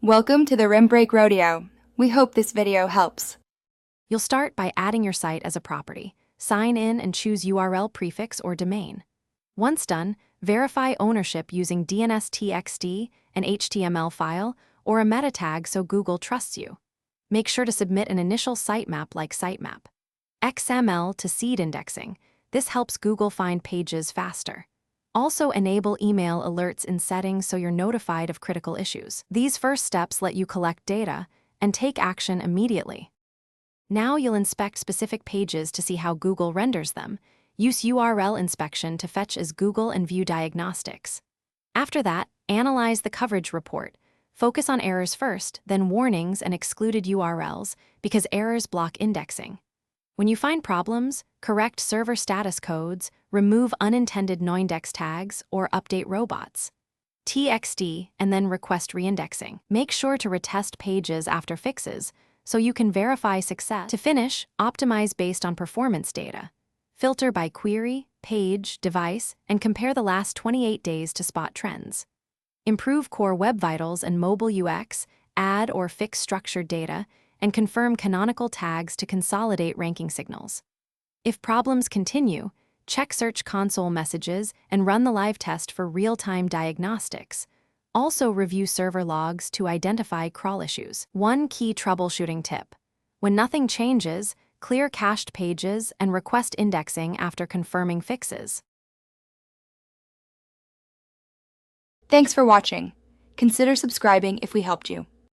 Welcome to the Rim Break Rodeo. We hope this video helps. You'll start by adding your site as a property. Sign in and choose URL prefix or domain. Once done, verify ownership using DNS-TXT, an HTML file, or a meta tag so Google trusts you. Make sure to submit an initial sitemap like sitemap. XML to seed indexing. This helps Google find pages faster. Also enable email alerts in settings so you're notified of critical issues. These first steps let you collect data and take action immediately. Now you'll inspect specific pages to see how Google renders them. Use URL inspection to fetch as Google and view diagnostics. After that, analyze the coverage report. Focus on errors first, then warnings and excluded URLs because errors block indexing. When you find problems, correct server status codes, remove unintended noindex tags, or update robots. TXT and then request reindexing. Make sure to retest pages after fixes so you can verify success. To finish, optimize based on performance data. Filter by query, page, device, and compare the last 28 days to spot trends. Improve core web vitals and mobile UX, add or fix structured data, and confirm canonical tags to consolidate ranking signals. If problems continue, check Search Console messages and run the live test for real-time diagnostics. Also review server logs to identify crawl issues. One key troubleshooting tip: when nothing changes, clear cached pages and request indexing after confirming fixes. Thanks for watching. Consider subscribing if we helped you.